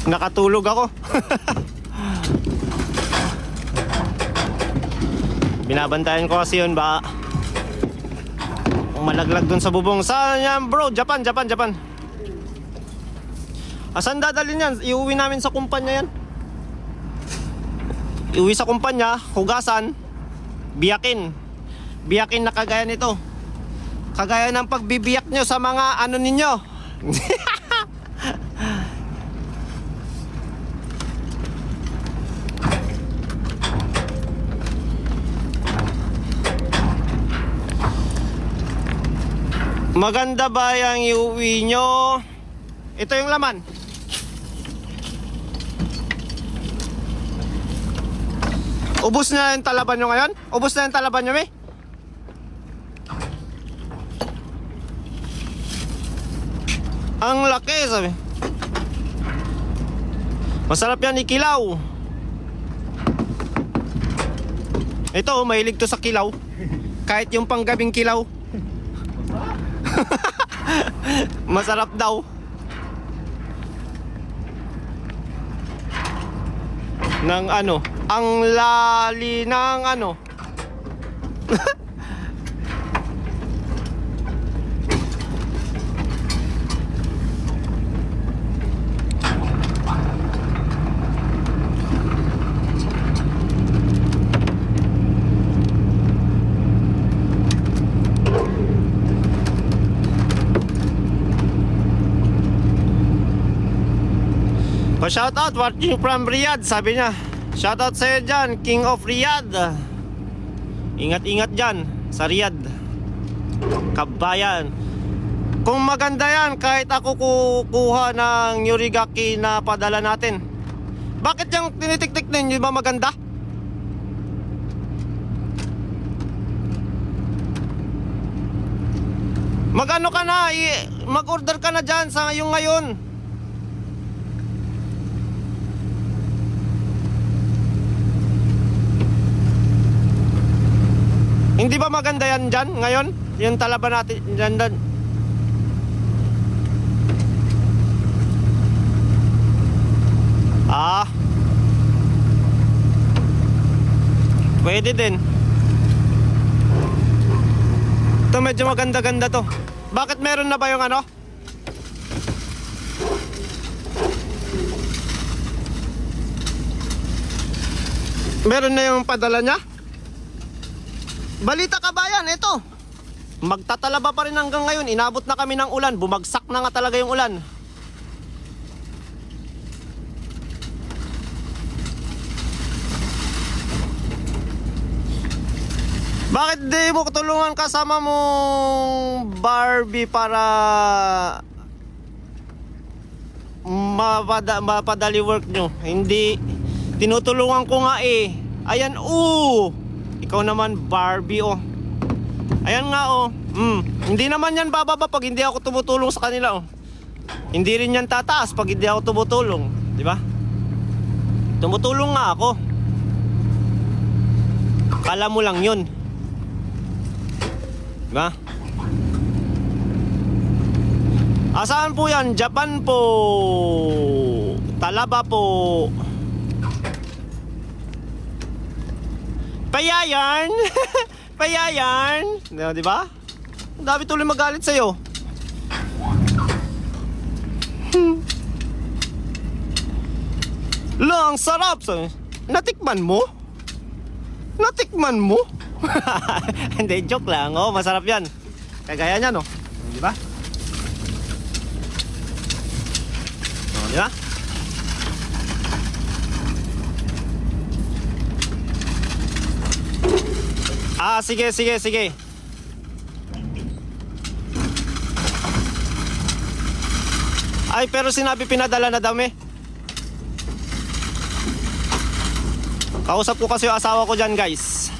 Nakatulog ako. Binabantayan ko kasi yun ba malaglag dun sa bubong. Saan yan bro? Japan. Asan dadalhin yan? Iuwi namin sa kumpanya yan. Iuwi sa kumpanya, hugasan, biyakin na kagaya nito. Kagaya ng pagbibiyak nyo sa mga ano ninyo. Maganda ba yung iuwi nyo? Ito yung laman. Ubus na yung talaban nyo ngayon? Ubus na yung talaban nyo, me? Ang laki, sabi. Masarap yan ikilaw. Ito, mahilig to sa kilaw. Kahit yung panggabing kilaw. Masarap daw. Ng ano, ang lali ng ano. Shout out, watching from Riyadh, sabi niya. Shout out sa'yo dyan, King of Riyadh. Ingat-ingat dyan sa Riyadh, kabayan. Kung maganda yan, kahit ako kukuha ng Yorigaki na padala natin. Bakit yung tinitik-tik ninyo ba maganda? Mag-ano ka na, mag-order ka na dyan sa yung ngayon. Hindi ba maganda yan dyan ngayon? Yung talaban natin dyan. Pwede din. Ito medyo maganda-ganda to. Bakit meron na ba yung ano? Meron na yung padala niya? Balita kabayan, ito. Magtatalaba pa rin hanggang ngayon. Inabot na kami ng ulan. Bumagsak na nga talaga yung ulan. Bakit di mo tulungan kasama mong Barbie para mapadali work nyo? Hindi. Tinutulungan ko nga eh. Ayan, ikaw naman Barbie, Ayan nga, Hindi naman yan bababa pag hindi ako tumutulong sa kanila, Hindi rin yan tataas pag hindi ako tumutulong, di ba? Tumutulong nga ako. Kala mo lang yun, di ba? Asaan po yan? Japan po. Talaba po. Payayan. Payayan. Di ba? Ang dami tuloy magalit sa'yo. Lang, sarap. Natikman mo? Natikman mo? Hindi, joke lang. Masarap yan. Kagaya niyan, di ba? Di ba? Sige. Ay, pero sinabi pinadala na dami. Kausap ko kasi yung asawa ko dyan, guys.